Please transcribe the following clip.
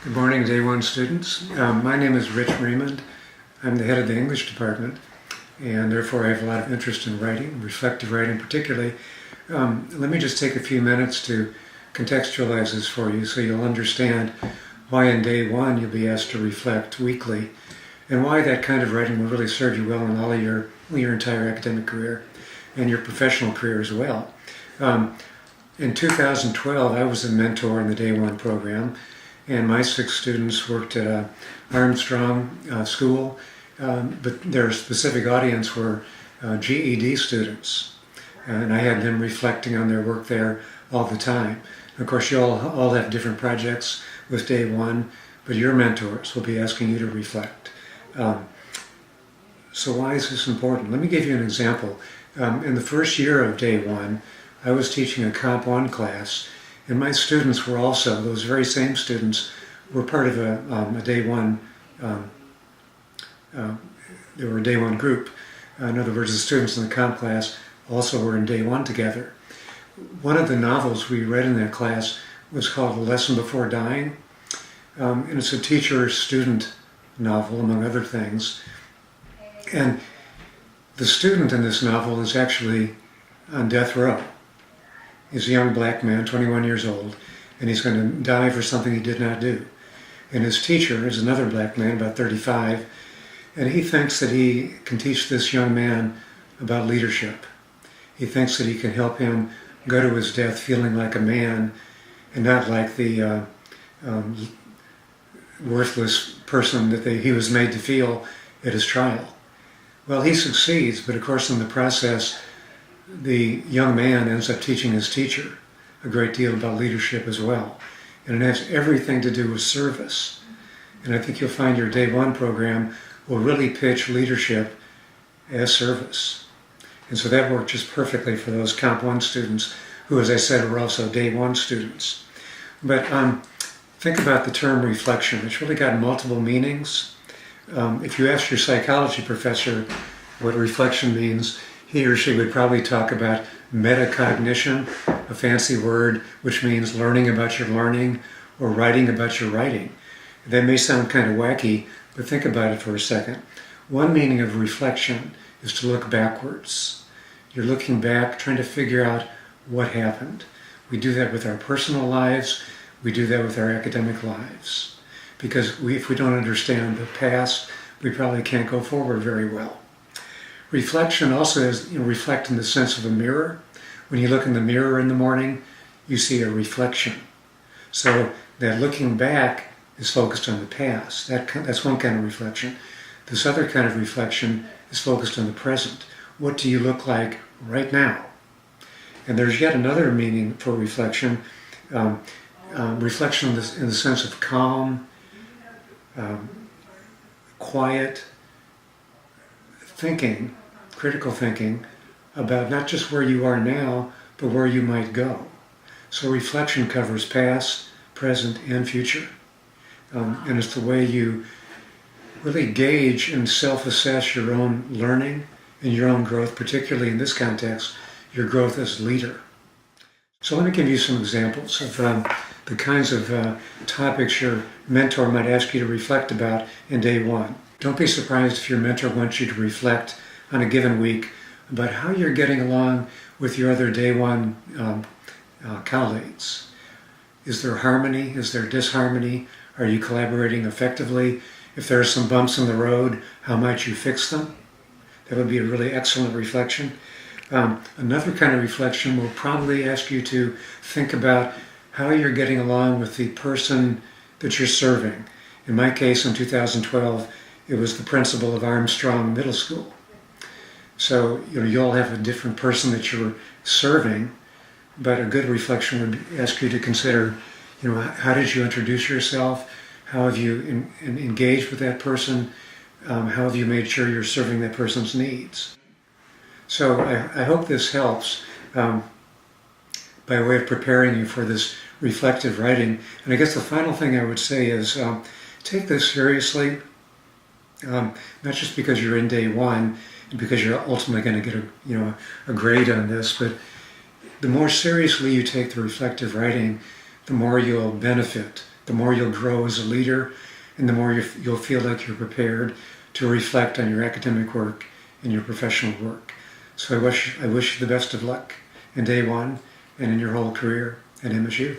Good morning, Day One students. My name is Rich Raymond. I'm the head of the English department, and therefore I have a lot of interest in writing, reflective writing particularly. Let me just take a few minutes to contextualize this for you so you'll understand why in Day One you'll be asked to reflect weekly, and why that kind of writing will really serve you well in all of your entire academic career and your professional career as well. In 2012, I was a mentor in the Day One program, and my 6 students worked at Armstrong School, but their specific audience were GED students, and I had them reflecting on their work there all the time. Of course, you all have different projects with Day One, but your mentors will be asking you to reflect. So why is this important? Let me give you an example. In the first year of Day One, I was teaching a Comp 1 class, and my students were also, those very same students, were part of a Day One, they were a Day One group. In other words, the students in the Comp class also were in Day One together. One of the novels we read in that class was called A Lesson Before Dying, and it's a teacher-student novel, among other things. And the student in this novel is actually on death row. He's a young black man, 21 years old, and he's going to die for something he did not do. And his teacher is another black man, about 35, and he thinks that he can teach this young man about leadership. He thinks that he can help him go to his death feeling like a man and not like the worthless person that he was made to feel at his trial. Well, he succeeds, but of course in the process, the young man ends up teaching his teacher a great deal about leadership as well. And it has everything to do with service. And I think you'll find your Day One program will really pitch leadership as service. And so that worked just perfectly for those Comp 1 students who, as I said, were also Day One students. But think about the term reflection. It's really got multiple meanings. If you ask your psychology professor what reflection means, he or she would probably talk about metacognition, a fancy word which means learning about your learning or writing about your writing. That may sound kind of wacky, but think about it for a second. One meaning of reflection is to look backwards. You're looking back, trying to figure out what happened. We do that with our personal lives. We do that with our academic lives. Because if we don't understand the past, we probably can't go forward very well. Reflection also is reflect in the sense of a mirror. When you look in the mirror in the morning, you see a reflection. So that looking back is focused on the past. That's one kind of reflection. This other kind of reflection is focused on the present. What do you look like right now? And there's yet another meaning for reflection. Reflection in the sense of calm, quiet, thinking, critical thinking about not just where you are now, but where you might go. So reflection covers past, present, and future. And it's the way you really gauge and self-assess your own learning and your own growth, particularly in this context, your growth as a leader. So let me give you some examples of the kinds of topics your mentor might ask you to reflect about in Day One. Don't be surprised if your mentor wants you to reflect on a given week about how you're getting along with your other Day One colleagues. Is there harmony? Is there disharmony? Are you collaborating effectively? If there are some bumps in the road, how might you fix them? That would be a really excellent reflection. Another kind of reflection will probably ask you to think about how you're getting along with the person that you're serving. In my case, in 2012, it was the principal of Armstrong Middle School. So you all have a different person that you're serving, but a good reflection would ask you to consider, how did you introduce yourself? How have you engaged with that person? How have you made sure you're serving that person's needs? So I hope this helps by way of preparing you for this reflective writing. And I guess the final thing I would say is take this seriously. Not just because you're in Day One and because you're ultimately going to get a grade on this, but the more seriously you take the reflective writing, the more you'll benefit, the more you'll grow as a leader, and the more you'll feel like you're prepared to reflect on your academic work and your professional work. So I wish you the best of luck in day one and in your whole career at MSU.